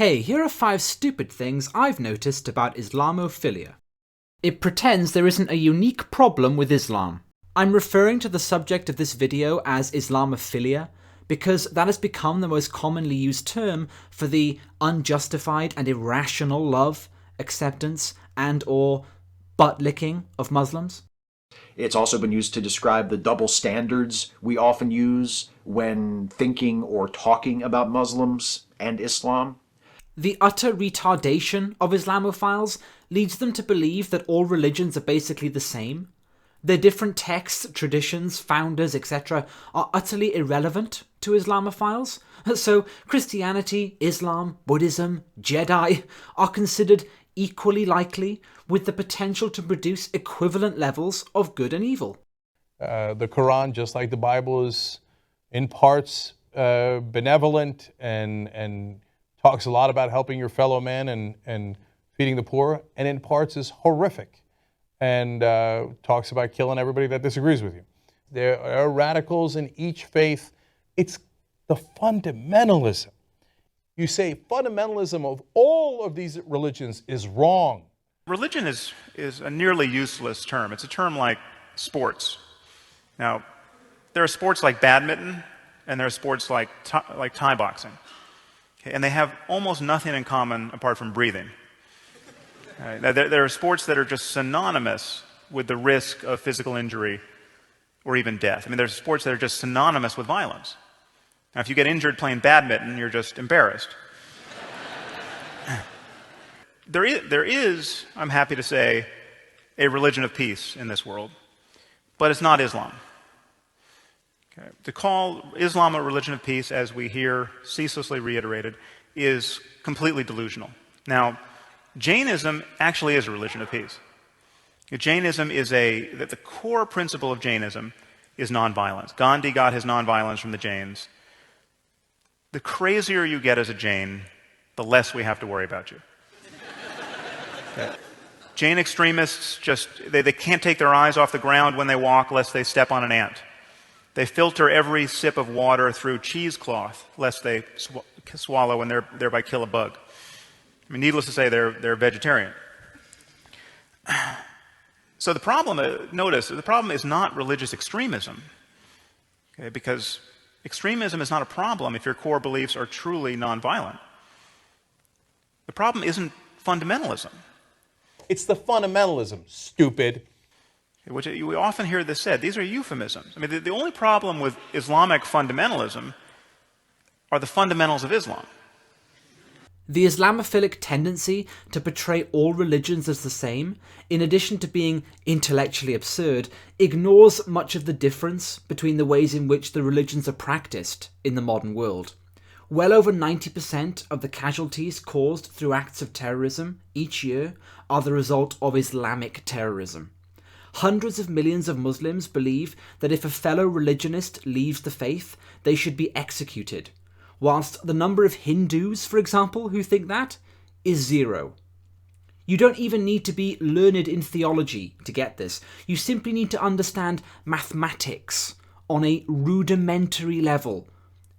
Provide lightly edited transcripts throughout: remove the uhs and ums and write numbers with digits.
Hey, here are 5 stupid things I've noticed about Islamophilia. It pretends there isn't a unique problem with Islam. I'm referring to the subject of this video as Islamophilia because that has become the most commonly used term for the unjustified and irrational love, acceptance, and/or butt-licking of Muslims. It's also been used to describe the double standards we often use when thinking or talking about Muslims and Islam. The utter retardation of Islamophiles leads them to believe that all religions are basically the same. Their different texts, traditions, founders, etc. are utterly irrelevant to Islamophiles. So Christianity, Islam, Buddhism, Jedi are considered equally likely, with the potential to produce equivalent levels of good and evil. The Quran, just like the Bible, is in parts benevolent and talks a lot about helping your fellow man and feeding the poor, and in parts is horrific and talks about killing everybody that disagrees with you. There are radicals in each faith. It's the fundamentalism. You say fundamentalism of all of these religions is wrong. Religion is a nearly useless term. It's a term like sports. Now, there are sports like badminton, and there are sports like Thai boxing. Okay, and they have almost nothing in common apart from breathing. Now, there are sports that are just synonymous with the risk of physical injury or even death. I mean, there's sports that are just synonymous with violence. Now, if you get injured playing badminton, you're just embarrassed. There is, I'm happy to say, a religion of peace in this world, but it's not Islam. Okay. To call Islam a religion of peace, as we hear ceaselessly reiterated, is completely delusional. Now, Jainism actually is a religion of peace. Jainism is that the core principle of Jainism is nonviolence. Gandhi got his nonviolence from the Jains. The crazier you get as a Jain, the less we have to worry about you. Okay. Jain extremists they can't take their eyes off the ground when they walk lest they step on an ant. They filter every sip of water through cheesecloth lest they swallow and thereby kill a bug. I mean, needless to say, they're vegetarian. So the problem, notice, the problem is not religious extremism, okay, because extremism is not a problem if your core beliefs are truly nonviolent. The problem isn't fundamentalism. It's the fundamentalism, stupid. Which we often hear this said. These are euphemisms. I mean, the only problem with Islamic fundamentalism are the fundamentals of Islam. The Islamophilic tendency to portray all religions as the same, in addition to being intellectually absurd, ignores much of the difference between the ways in which the religions are practiced in the modern world. Well over 90% of the casualties caused through acts of terrorism each year are the result of Islamic terrorism. Hundreds of millions of Muslims believe that if a fellow religionist leaves the faith, they should be executed, whilst the number of Hindus, for example, who think that is 0. You don't even need to be learned in theology to get this. You simply need to understand mathematics on a rudimentary level.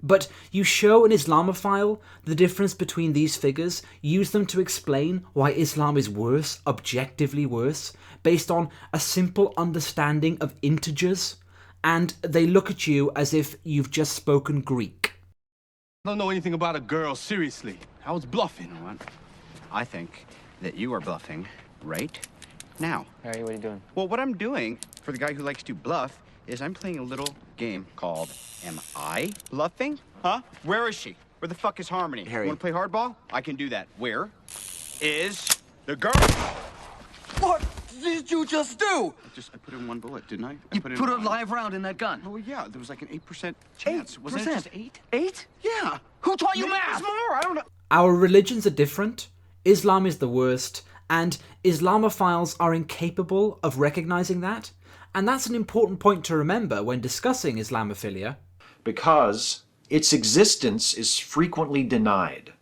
But you show an Islamophile the difference between these figures, use them to explain why Islam is worse, objectively worse, based on a simple understanding of integers, and they look at you as if you've just spoken Greek. I don't know anything about a girl, seriously. I was bluffing. You know what? I think that you are bluffing right now. Harry, what are you doing? Well, what I'm doing, for the guy who likes to bluff, is I'm playing a little game called Am I Bluffing? Huh? Where is she? Where the fuck is Harmony? Harry. You wanna play hardball? I can do that. Where is the girl? What did you just do? I put in one bullet, didn't I? You put a live round in that gun. Oh, yeah. There was like an 8% chance. Wasn't it just 8? 8? Yeah. Who taught you Maybe math? it's more. I don't know. Our religions are different, Islam is the worst, and Islamophiles are incapable of recognizing that. And that's an important point to remember when discussing Islamophilia. Because its existence is frequently denied.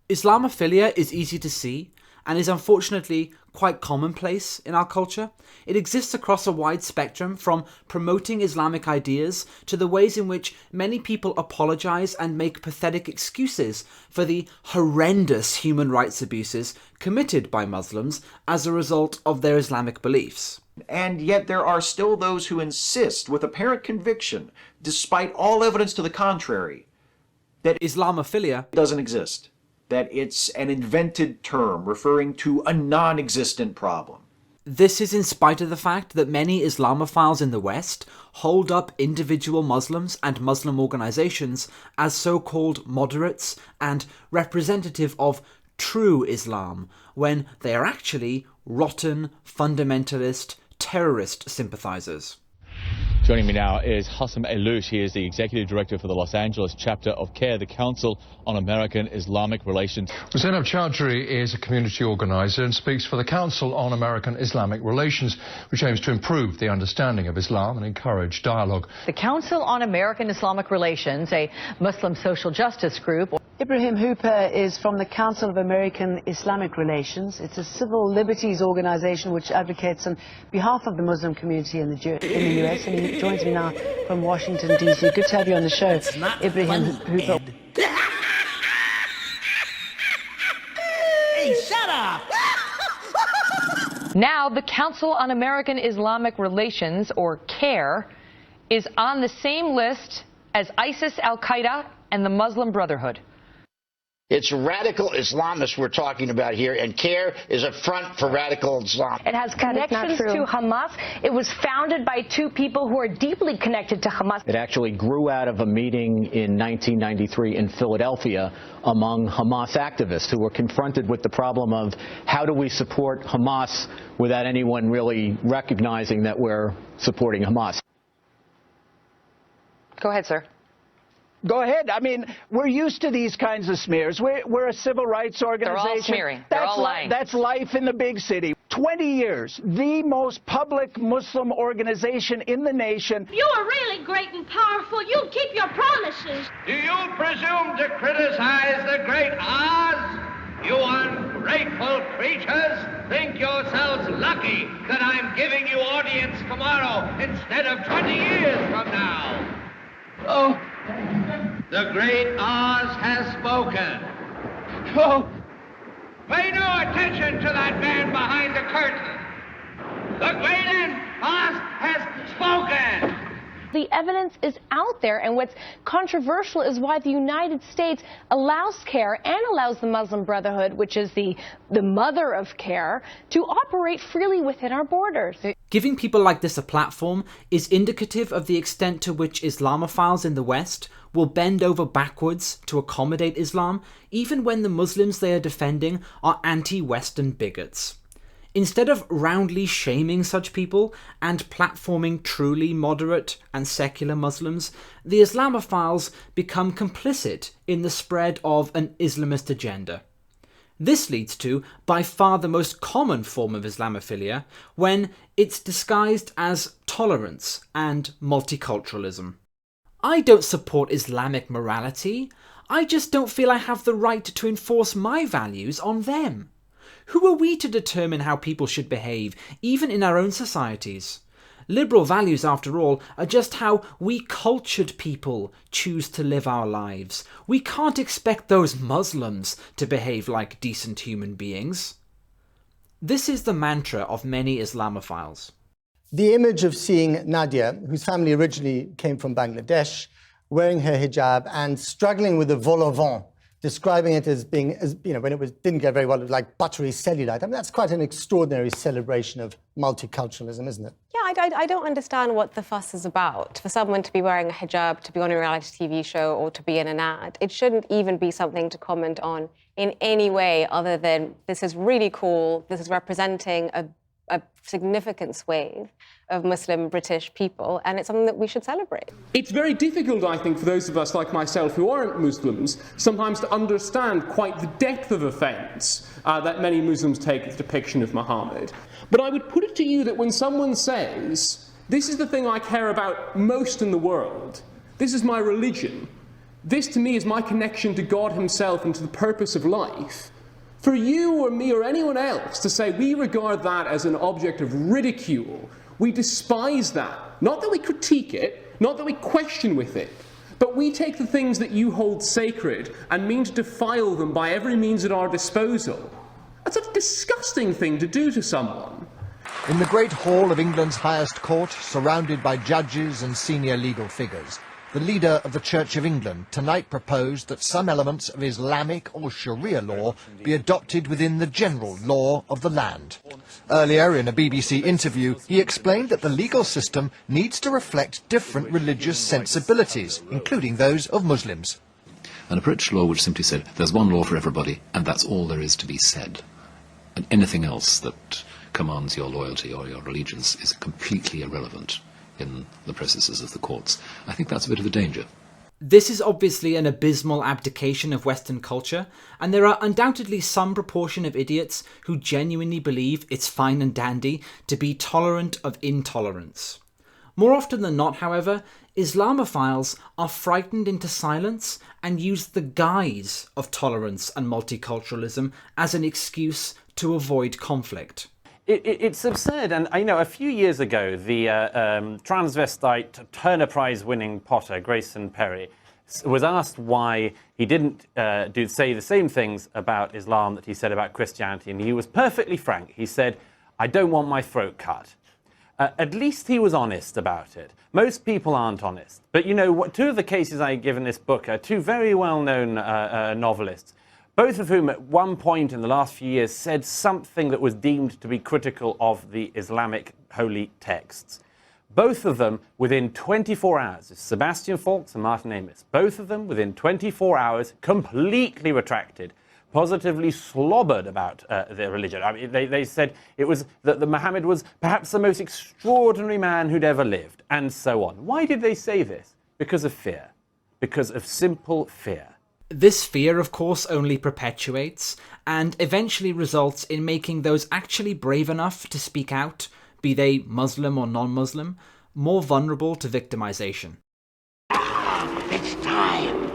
Islamophilia is easy to see, and is unfortunately quite commonplace in our culture. It exists across a wide spectrum, from promoting Islamic ideas to the ways in which many people apologize and make pathetic excuses for the horrendous human rights abuses committed by Muslims as a result of their Islamic beliefs. And yet there are still those who insist with apparent conviction, despite all evidence to the contrary, that Islamophilia doesn't exist, that it's an invented term referring to a non-existent problem. This is in spite of the fact that many Islamophiles in the West hold up individual Muslims and Muslim organizations as so-called moderates and representative of true Islam, when they are actually rotten, fundamentalist, terrorist sympathizers. Joining me now is Hassam Elouche. He is the Executive Director for the Los Angeles chapter of CARE, the Council on American Islamic Relations. Zainab Chowdhury is a community organizer and speaks for the Council on American Islamic Relations, which aims to improve the understanding of Islam and encourage dialogue. The Council on American Islamic Relations, a Muslim social justice group. Ibrahim Hooper is from the Council of American Islamic Relations. It's a civil liberties organization which advocates on behalf of the Muslim community in the US, and he joins me now from Washington, D.C. Good to have you on the show, Ibrahim Hooper. Hey, shut up! Now, the Council on American Islamic Relations, or CARE, is on the same list as ISIS, Al-Qaeda, and the Muslim Brotherhood. It's radical Islamists we're talking about here, and CARE is a front for radical Islam. It has connections to Hamas. It was founded by two people who are deeply connected to Hamas. It actually grew out of a meeting in 1993 in Philadelphia among Hamas activists who were confronted with the problem of how do we support Hamas without anyone really recognizing that we're supporting Hamas. Go ahead, sir. Go ahead. I mean, we're used to these kinds of smears. We're a civil rights organization. They're all smearing. They're all lying. That's life in the big city. 20 years, the most public Muslim organization in the nation. You are really great and powerful. You keep your promises. Do you presume to criticize the great Oz? You ungrateful creatures! Think yourselves lucky that I'm giving you audience tomorrow instead of 20 years from now. Oh. The great Oz has spoken. Oh. Pay no attention to that man behind the curtain. The great Oz has spoken. The evidence is out there, and what's controversial is why the United States allows CARE and allows the Muslim Brotherhood, which is the mother of CARE, to operate freely within our borders. Giving people like this a platform is indicative of the extent to which Islamophiles in the West will bend over backwards to accommodate Islam, even when the Muslims they are defending are anti-Western bigots. Instead of roundly shaming such people and platforming truly moderate and secular Muslims, the Islamophiles become complicit in the spread of an Islamist agenda. This leads to, by far the most common form of Islamophilia, when it's disguised as tolerance and multiculturalism. I don't support Islamic morality. I just don't feel I have the right to enforce my values on them. Who are we to determine how people should behave, even in our own societies? Liberal values, after all, are just how we cultured people choose to live our lives. We can't expect those Muslims to behave like decent human beings. This is the mantra of many Islamophiles. The image of seeing Nadia, whose family originally came from Bangladesh, wearing her hijab and struggling with the vol au vent, describing it as being, when it didn't go very well, it was like buttery cellulite. I mean, that's quite an extraordinary celebration of multiculturalism, isn't it? Yeah, I don't understand what the fuss is about. For someone to be wearing a hijab, to be on a reality TV show, or to be in an ad, it shouldn't even be something to comment on in any way other than this is really cool, this is representing a significant swathe of Muslim British people, and it's something that we should celebrate. It's very difficult, I think, for those of us like myself who aren't Muslims, sometimes to understand quite the depth of offence that many Muslims take with the depiction of Muhammad. But I would put it to you that when someone says, this is the thing I care about most in the world, this is my religion, this to me is my connection to God himself and to the purpose of life, For you or me or anyone else to say we regard that as an object of ridicule, we despise that. Not that we critique it, not that we question with it, but we take the things that you hold sacred and mean to defile them by every means at our disposal. That's a disgusting thing to do to someone. In the great hall of England's highest court, surrounded by judges and senior legal figures, the leader of the Church of England tonight proposed that some elements of Islamic or Sharia law be adopted within the general law of the land. Earlier, in a BBC interview, he explained that the legal system needs to reflect different religious sensibilities, including those of Muslims. An approach to law which simply said, there's one law for everybody, and that's all there is to be said. And anything else that commands your loyalty or your allegiance is completely irrelevant in the processes of the courts. I think that's a bit of a danger. This is obviously an abysmal abdication of Western culture, and there are undoubtedly some proportion of idiots who genuinely believe it's fine and dandy to be tolerant of intolerance. More often than not, however, Islamophiles are frightened into silence and use the guise of tolerance and multiculturalism as an excuse to avoid conflict. It's absurd, and a few years ago, the transvestite Turner Prize winning potter Grayson Perry was asked why he didn't say the same things about Islam that he said about Christianity, and he was perfectly frank. He said, "I don't want my throat cut." At least he was honest about it. Most people aren't honest. But two of the cases I give in this book are two very well-known novelists, both of whom at one point in the last few years said something that was deemed to be critical of the Islamic holy texts. Both of them within 24 hours, Sebastian Faulks and Martin Amis, both of them within 24 hours completely retracted, positively slobbered about their religion. I mean, they said it was that Muhammad was perhaps the most extraordinary man who'd ever lived, and so on. Why did they say this? Because of fear. Because of simple fear. This fear, of course, only perpetuates and eventually results in making those actually brave enough to speak out, be they Muslim or non-Muslim, more vulnerable to victimization. It's time.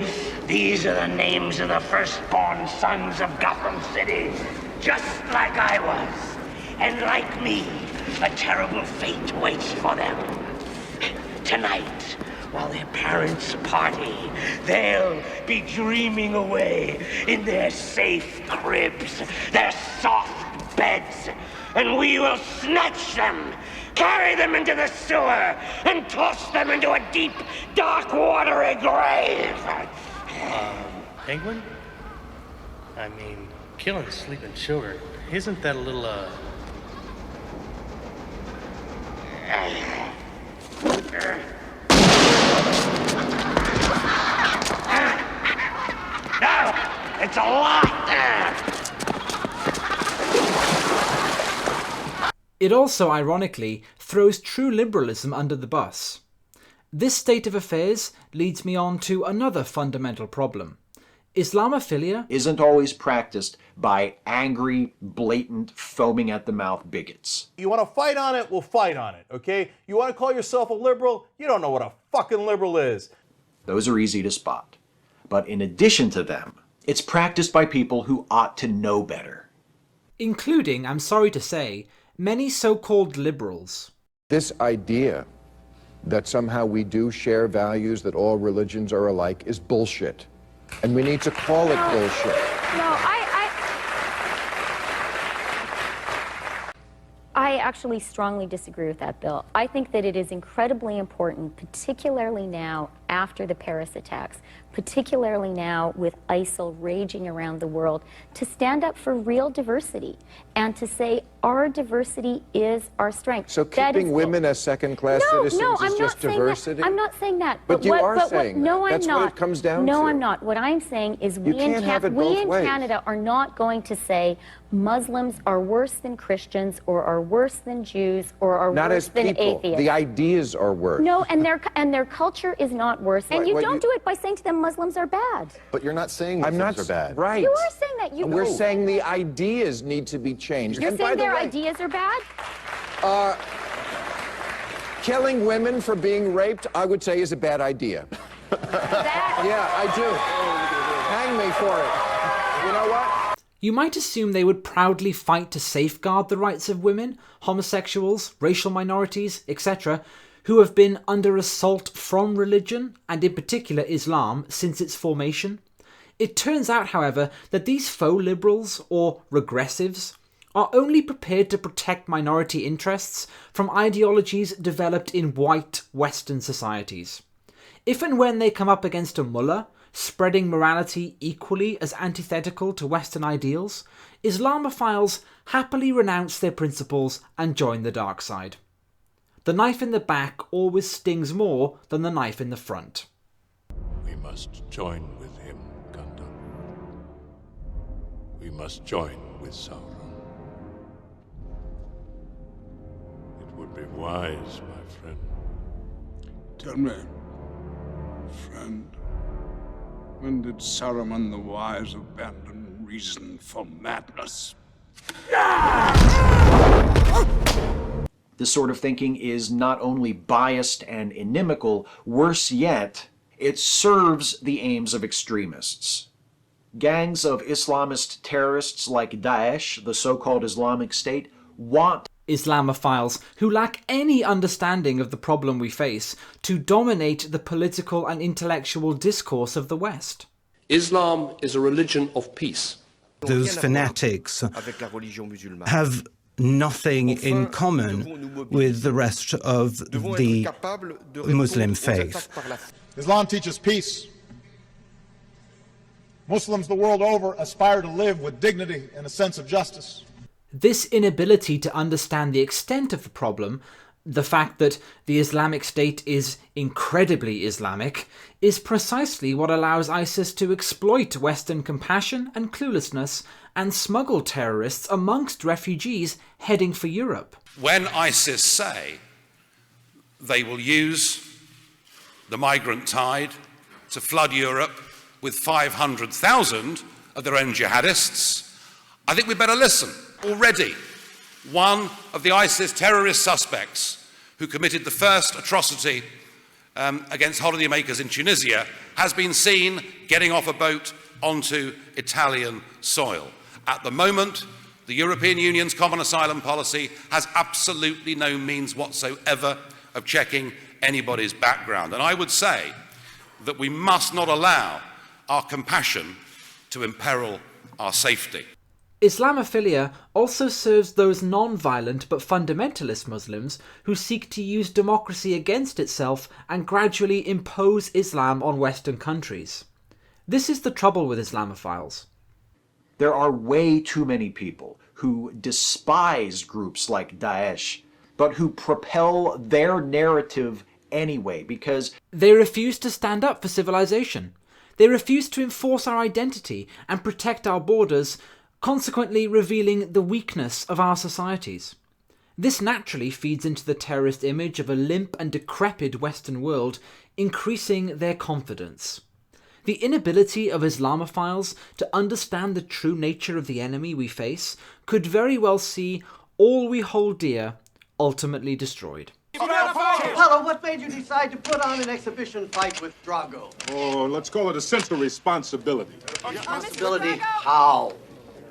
These are the names of the firstborn sons of Gotham City, just like I was. And like me, a terrible fate waits for them. Tonight, while their parents party, they'll be dreaming away in their safe cribs, their soft beds, and we will snatch them, carry them into the sewer, and toss them into a deep, dark, watery grave. Penguin? I mean, killing sleeping children, isn't that a little, No, it's a lot. It also, ironically, throws true liberalism under the bus. This state of affairs leads me on to another fundamental problem. Islamophilia isn't always practiced by angry, blatant, foaming at the mouth bigots. You want to fight on it, we'll fight on it, okay? You want to call yourself a liberal? You don't know what a fucking liberal is. Those are easy to spot. But in addition to them, it's practiced by people who ought to know better. Including, I'm sorry to say, many so-called liberals. This idea that somehow we do share values, that all religions are alike, is bullshit. And we need to call it bullshit. No, I actually strongly disagree with that, Bill. I think that it is incredibly important, particularly now after the Paris attacks, particularly now with ISIL raging around the world, to stand up for real diversity and to say our diversity is our strength. So keeping women as second-class citizens is just diversity? I'm not saying that. But you are saying that. No, I'm not. That's what it comes down to. No, I'm not. What I'm saying is we in Canada are not going to say Muslims are worse than Christians or are worse than Jews or are worse than atheists. The ideas are worse. No, and their culture is not worse. And you don't do it by saying to them Muslims are bad. But you're not saying Muslims are bad. Right. You are saying that. We're saying the ideas need to be changed. You're saying their ideas are bad? Killing women for being raped, I would say, is a bad idea. Yeah, I do. Hang me for it. You know what? You might assume they would proudly fight to safeguard the rights of women, homosexuals, racial minorities, etc., who have been under assault from religion, and in particular Islam, since its formation. It turns out, however, that these faux liberals, or regressives, are only prepared to protect minority interests from ideologies developed in white Western societies. If and when they come up against a mullah, spreading morality equally as antithetical to Western ideals, Islamophiles happily renounce their principles and join the dark side. The knife in the back always stings more than the knife in the front. We must join with him, Gundam. We must join with Sauron. It would be wise, my friend. Tell me, friend, when did Saruman the Wise abandon reason for madness? This sort of thinking is not only biased and inimical, worse yet, it serves the aims of extremists. Gangs of Islamist terrorists like Daesh, the so-called Islamic State, want Islamophiles who lack any understanding of the problem we face to dominate the political and intellectual discourse of the West. Islam is a religion of peace. Those fanatics have nothing in common with the rest of the Muslim faith. Islam teaches peace. Muslims the world over aspire to live with dignity and a sense of justice. This inability to understand the extent of the problem, the fact that the Islamic State is incredibly Islamic, is precisely what allows ISIS to exploit Western compassion and cluelessness and smuggle terrorists amongst refugees heading for Europe. When ISIS say they will use the migrant tide to flood Europe with 500,000 of their own jihadists, I think we better listen. Already, one of the ISIS terrorist suspects who committed the first atrocity against holidaymakers in Tunisia has been seen getting off a boat onto Italian soil. At the moment, the European Union's common asylum policy has absolutely no means whatsoever of checking anybody's background. And I would say that we must not allow our compassion to imperil our safety. Islamophilia also serves those non-violent but fundamentalist Muslims who seek to use democracy against itself and gradually impose Islam on Western countries. This is the trouble with Islamophiles. There are way too many people who despise groups like Daesh, but who propel their narrative anyway because they refuse to stand up for civilization. They refuse to enforce our identity and protect our borders, consequently revealing the weakness of our societies. This naturally feeds into the terrorist image of a limp and decrepit Western world, increasing their confidence. The inability of Islamophiles to understand the true nature of the enemy we face could very well see all we hold dear ultimately destroyed. Apollo, what made you decide to put on an exhibition fight with Drago? Oh, let's call it a sense of responsibility. Responsibility? How?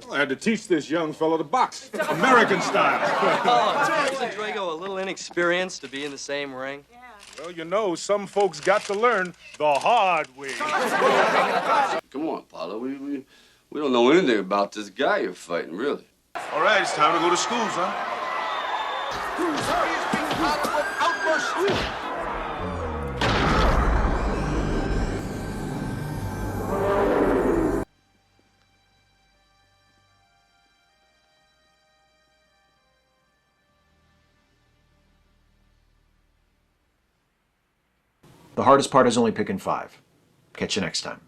I had to teach this young fellow to box, American style. Isn't Drago a little inexperienced to be in the same ring? Yeah. Well, you know, some folks got to learn the hard way. Come on, Apollo. We don't know anything about this guy you're fighting, really. All right, it's time to go to school, son. the hardest part is only picking 5. Catch you next time.